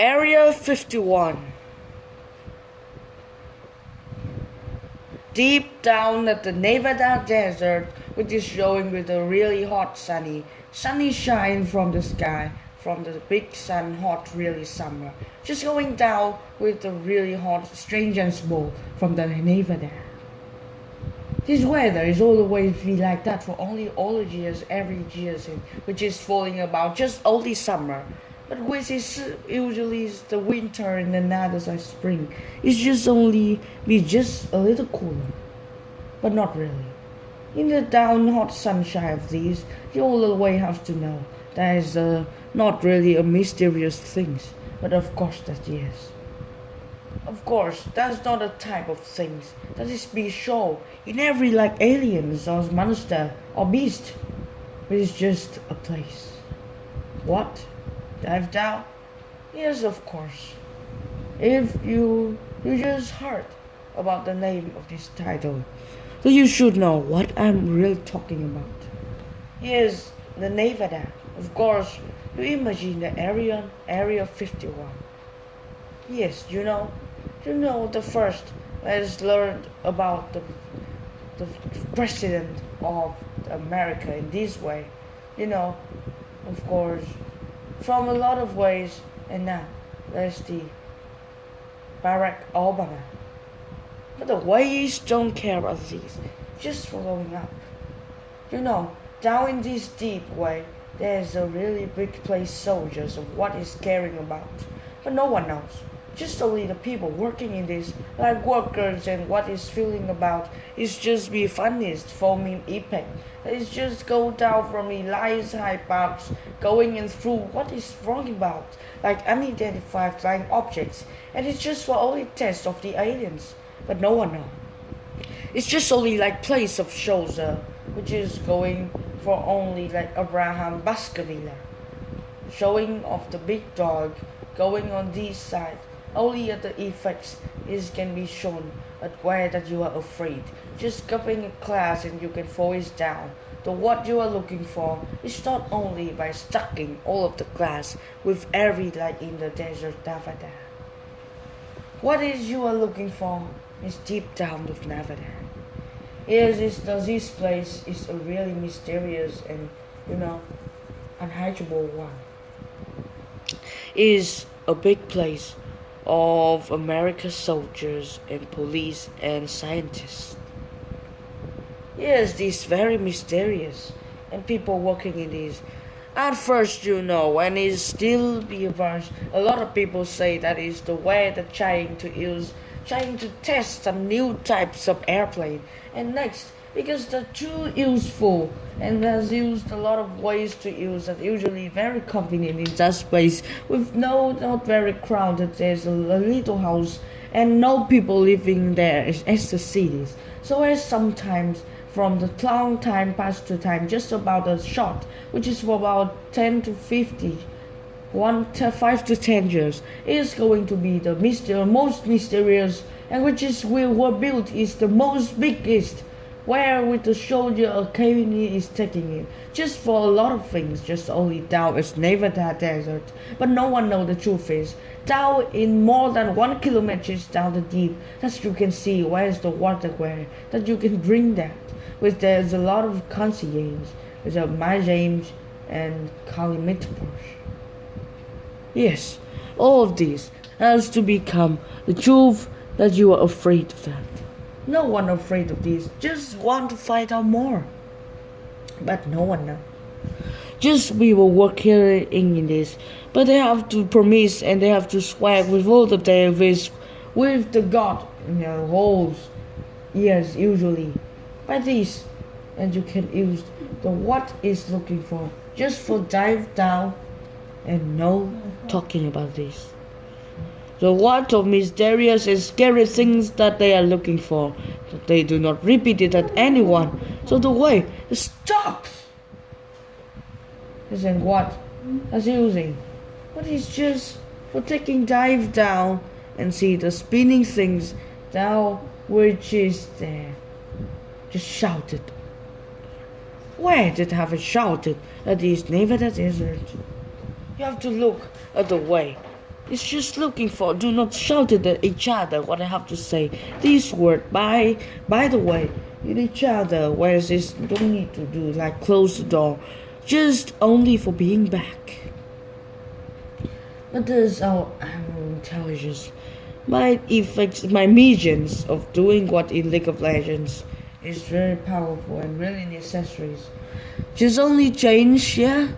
Area 51. Deep down at the Nevada desert, which is showing with a really hot sunny shine from the sky, from the big sun, hot really summer. Just going down with the really hot, strange and small from the Nevada. This weather is always be like that for only all the years, every year, which is falling about just only summer. But which is usually is the winter and another spring. It's just only be just a little cooler, but not really. In the down hot sunshine of these, you always have to know that is not really a mysterious things, but of course that is. Of course, that's not a type of things that is be shown in every like aliens or monster or beast. It is just a place. What? Dive down? Yes, of course. If you just heard about the name of this title, then you should know what I'm really talking about. Yes, the Nevada. Of course, you imagine the area 51. Yes, you know the first let's learn about the president of America in this way. You know, of course, from a lot of ways, and now there's the Barack Obama. But the ways don't care about these, just following up. You know, down in this deep way, there's a really big place soldiers of what is caring about, but no one knows. Just only the people working in this, like workers, and what is feeling about is just be funniest foaming epic. It's just go down from the lies high parks, going in through what is wrong about, like unidentified flying objects, and it's just for only test of the aliens, but no one know. It's just only like place of shows, which is going for only like Abraham Baskerville, showing of the big dog going on this side. Only at the effects is can be shown at where that you are afraid. Just copying a class and you can fall it down. The what you are looking for is not only by stacking all of the class with every light in the desert Nevada. What is you are looking for is deep down of Nevada. This place is a really mysterious and unhideable one. Is a big place of America's soldiers and police and scientists. Yes, this very mysterious and people working in this. At first, when it still be advanced, a lot of people say that is the way that trying to test some new types of airplane. And next, because they're too useful and has used a lot of ways to use that usually very convenient in that place with not very crowded. There's a little house and no people living there as the cities. So as sometimes from the long time past to time just about a short, which is for about 10 to 50 5 to 10 years, is going to be the most mysterious, and which is were built is the most biggest, where with the soldier academy is taking it, just for a lot of things, just only down as Nevada desert. But no one know the truth is, down in more than 1 kilometer down the deep, that you can see where's the water where, that you can drink that. With there's a lot of concierge, with my James and Carly Mitbush. Yes, all of this has to become the truth that you are afraid of that. No one afraid of this, just want to find out more. But no one know. Just we will work here in this, but they have to promise and they have to swear with all of their with the God in their whole years usually. By this, and you can use the what is looking for, just for dive down and no talking about this. The what of mysterious and scary things that they are looking for, that they do not repeat it at anyone. So the way stop isn't what as using, but it's just for taking dive down and see the spinning things down which is there. Just shouted. Where did have it shouted at this Nevada desert? You have to look at the way It's just looking for. Do not shout at each other. What I have to say. This word. By the way, in each other. Whereas this don't need to do like close the door. Just only for being back. But there's our intelligence. My effects, my medians of doing what in League of Legends is very powerful and really necessary. Just only change, yeah.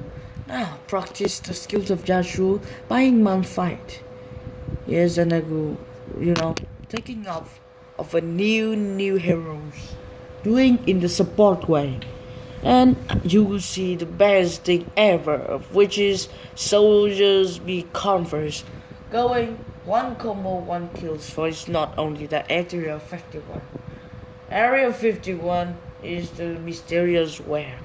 Now practice the skills of Jashu buying Mount Fight. Yes, and I go, taking off of a new heroes, doing in the support way, and you will see the best thing ever, of which is soldiers be converse, going one combo, one kills. For it's not only the Area 51. Area 51 is the mysterious where.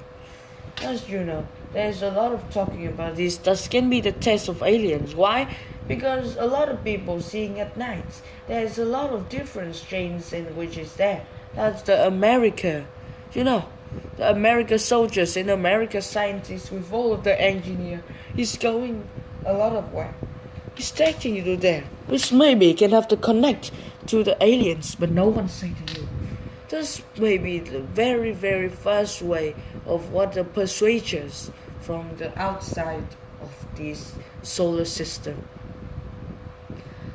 As you know, there's a lot of talking about this. This can be the test of aliens. Why? Because a lot of people seeing at night. There's a lot of different strains in which is there. That's the America. The America soldiers and America scientists with all of the engineer is going a lot of way. He's taking you to there. Which maybe can have to connect to the aliens, but no one say to you. This may be the very, very first way of what the persuaders from the outside of this solar system.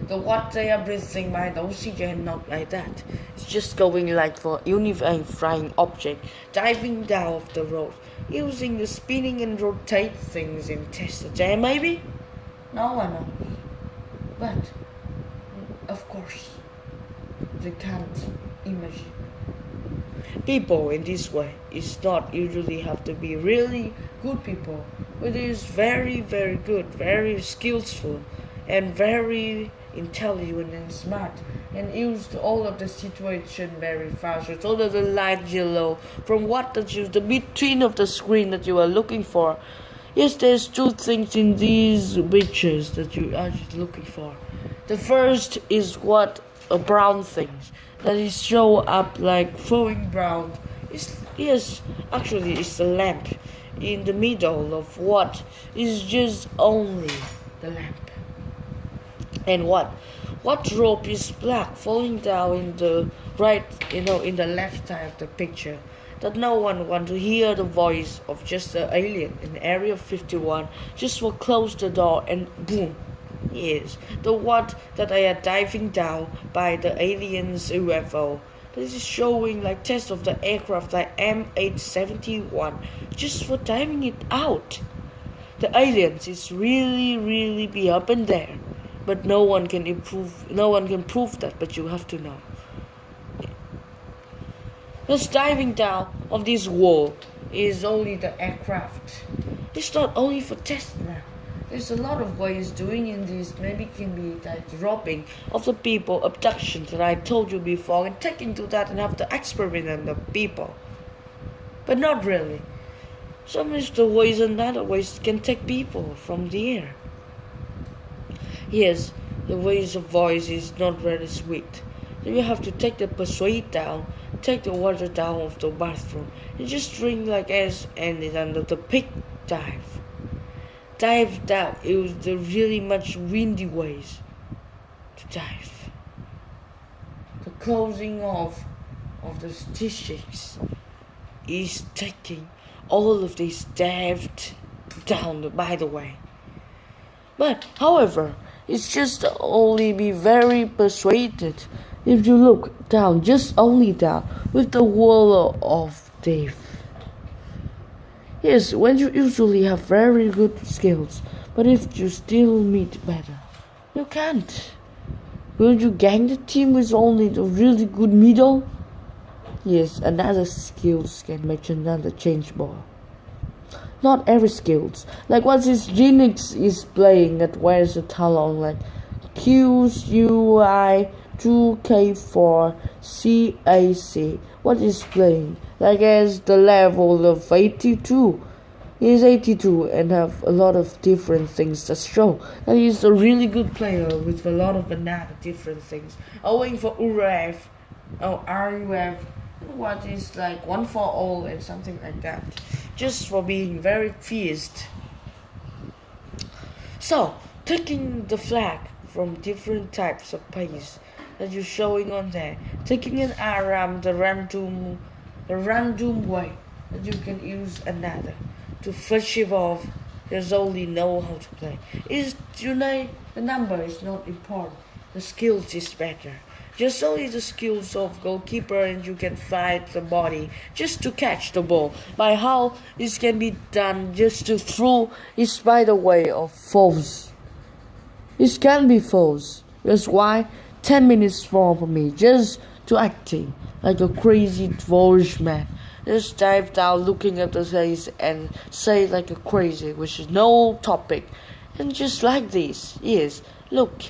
The what they are breathing by the oxygen, not like that. It's just going like for unifying object, diving down off the road, using the spinning and rotate things in test there maybe? No one knows. But, of course, they can't imagine. People in this way is not usually have to be really good people, but is very, very good, very skillful, and very intelligent and smart, and used all of the situation very fast with all of the light yellow from what the between of the screen that you are looking for. Yes, there's two things in these pictures that you are just looking for. The first is what a brown things that is show up like flowing brown. Actually it's the lamp in the middle of what is just only the lamp. And what rope is black falling down in the right, in the left side of the picture. That no one want to hear the voice of just the alien in Area 51. Just will close the door and boom. Yes, the what that I are diving down by the aliens UFO. This is showing like test of the aircraft like M871 just for diving it out. The aliens is really be up in there, but no one can prove that, but you have to know. This diving down of this wall is only the aircraft. It's not only for test now. There's a lot of ways doing in this. Maybe it can be like robbing of the people, abduction that I told you before, and taking to that and have to experiment on the people. But not really. Some is the ways and other ways can take people from the air. Yes, the ways of voice is not very sweet. So you have to take the persuade down, take the water down of the bathroom, and just drink like as and it under the pig dive. Dive down. It was the really much windy ways to dive. The closing off of the stitches is taking all of these dived down by the way. But however, it's just only be very persuaded if you look down, just only down with the wall of Dave. Yes, when you usually have very good skills, but if you still meet better, you can't. Will you gang the team with only the really good middle? Yes, another skills can make another change ball. Not every skills. Like what this Genix is playing that wears a talon like QUI 2K4 CAC. What is playing? Like as the level of 82. He is 82 and have a lot of different things that show that he is a really good player with a lot of another different things. Owing for RUF, what is like one for all and something like that. Just for being very fierce. So, taking the flag from different types of paste that you're showing on there, taking an aram the random way that you can use another to flush it off. Just only know how to play. Is you know the number is not important. The skills is better. Just only the skills of goalkeeper and you can fight the body just to catch the ball. By how this can be done just to throw is by the way of false. It can be false. That's why 10 minutes for me just to acting like a crazy dwarf man. Just dive down looking at the face and say like a crazy, which is no topic. And just like this, yes, look,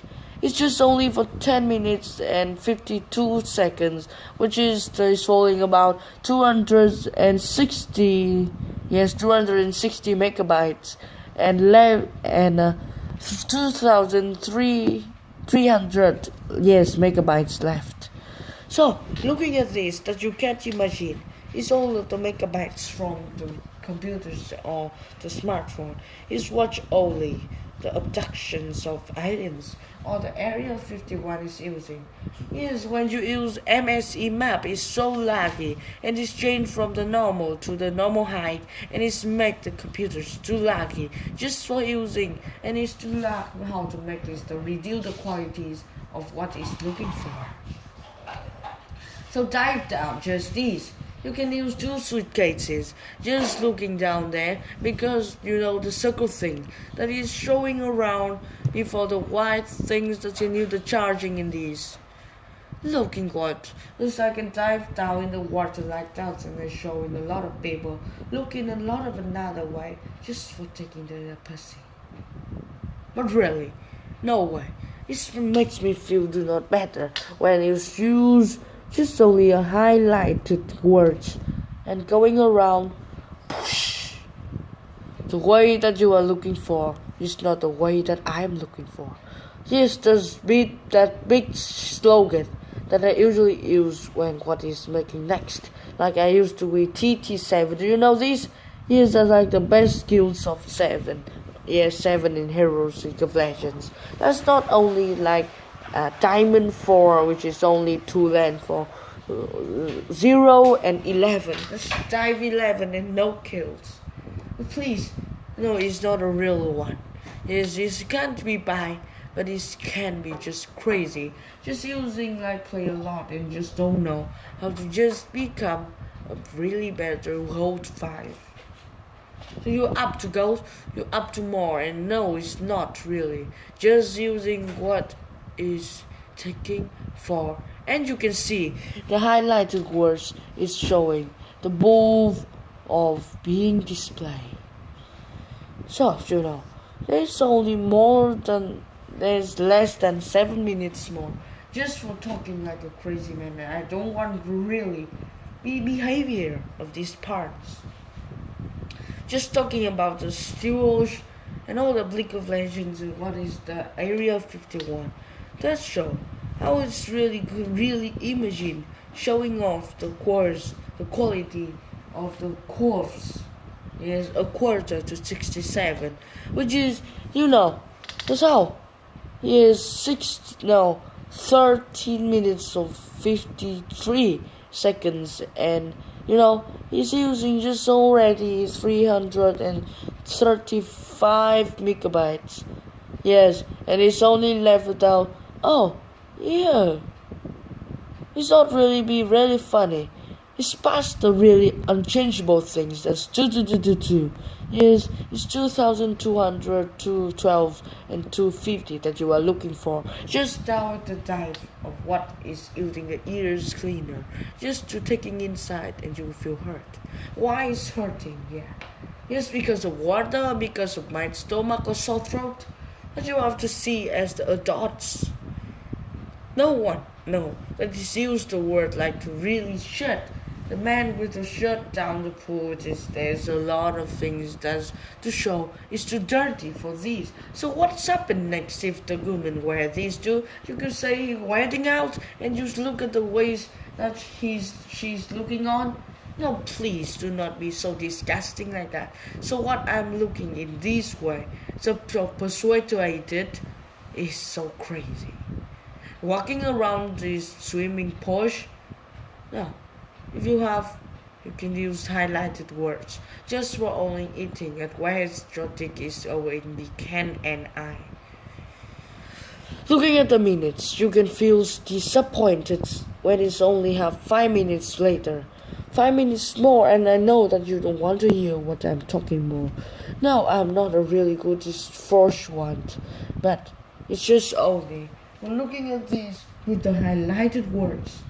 it's just only for 10 minutes and 52 seconds, which is falling about 260 megabytes and 2,300 megabytes left. So looking at this, that you can't imagine, is all of the megabytes from the computers or the smartphone. Is watch only the abductions of aliens or the Area 51 is using. Yes, when you use MSE map, it's so laggy and it's changed from the normal to the normal height and it's make the computers too laggy just for using, and it's too lag how to make this to reduce the qualities of what it's looking for. So dive down just these. You can use 2 suitcases just looking down there because you know the circle thing that is showing around before the white things that you need the charging in these. Looking what? Looks like I can dive down in the water like that and they're showing a lot of people looking a lot of another way just for taking the pussy. But really, no way. It makes me feel do not better when you use just only a highlighted words and going around. Push. The way that you are looking for is not the way that I am looking for. Yes, that big slogan that I usually use when what is making next. Like I used to with TT7. Do you know this? Yes, that's like the best skills of 7. Yes, 7 in Heroes League of Legends. That's not only like Diamond 4, which is only 2 land for 0 and 11. That's Dive 11 and no kills. But please, no, it's not a real one. It can't be buy, but it can be just crazy. Just using like play a lot and just don't know how to just become a really better gold 5. So you're up to gold, you're up to more, and no, it's not really. Just using what is taking for, and you can see the highlighted words is showing the move of being displayed. So you know, there's less than 7 minutes more just for talking like a crazy man. I don't want to really be behavior of these parts. Just talking about the Steelers and all the League of Legends and what is the Area 51. That show how it's really good, really imagine showing off the quality of the corpse. Yes, a quarter to 67, which is that's how. Yes, 13 minutes of 53 seconds, and he's using just already 335 megabytes. Yes, and it's only leveled out. Oh, yeah. It's not really be really funny. It's past the really unchangeable things. That's 2. Yes, it's 2,200, 212, and 250 that you are looking for. Just down at the dive of what is using the ears cleaner. Just to taking inside and you will feel hurt. Why is hurting? Yeah. Yes, because of water, because of my stomach or sore throat. But you have to see as the adults. No one, no, that is used the word like to really shut. The man with the shirt down the pool, there's a lot of things that's to show. It's too dirty for these. So what's happened next if the woman wear these two? You could say wedding out and just look at the ways that she's looking on. No, please do not be so disgusting like that. So what I'm looking in this way, so persuaded is so crazy. Walking around this swimming pool, no, if you have, you can use highlighted words just for only eating at where your dick is over in the can and I. Looking at the minutes, you can feel disappointed when it's only have 5 minutes later. 5 minutes more, and I know that you don't want to hear what I'm talking more. No, I'm not a really good first one, but it's just only when looking at this with the highlighted words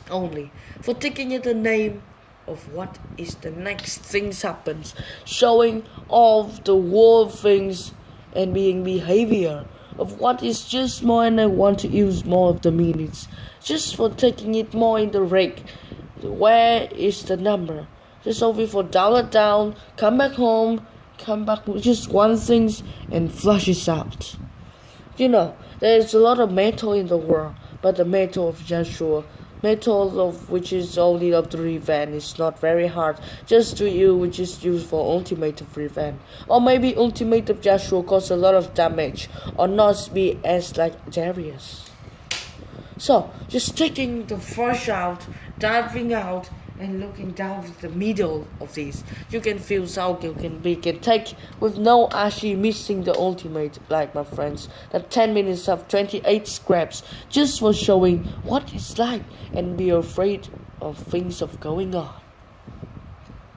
only for taking at the name of what is the next things happens, showing all the world things and being behavior of what is just more, and I want to use more of the minutes just for taking it more in the rake. Where is the number? Just only for download down, come back home, come back with just one things and flush it out. There's a lot of metal in the world, but the metal of Joshua, metal of which is only of the revenge, is not very hard. Just to you, which is used for ultimate of revenge, or maybe ultimate of Joshua cause a lot of damage, or not be as like Darius. So just taking the first out, diving out, and looking down at the middle of this, you can feel how you can take with no actually missing the ultimate, like my friends, that 10 minutes of 28 scraps just for showing what it's like and be afraid of things of going on.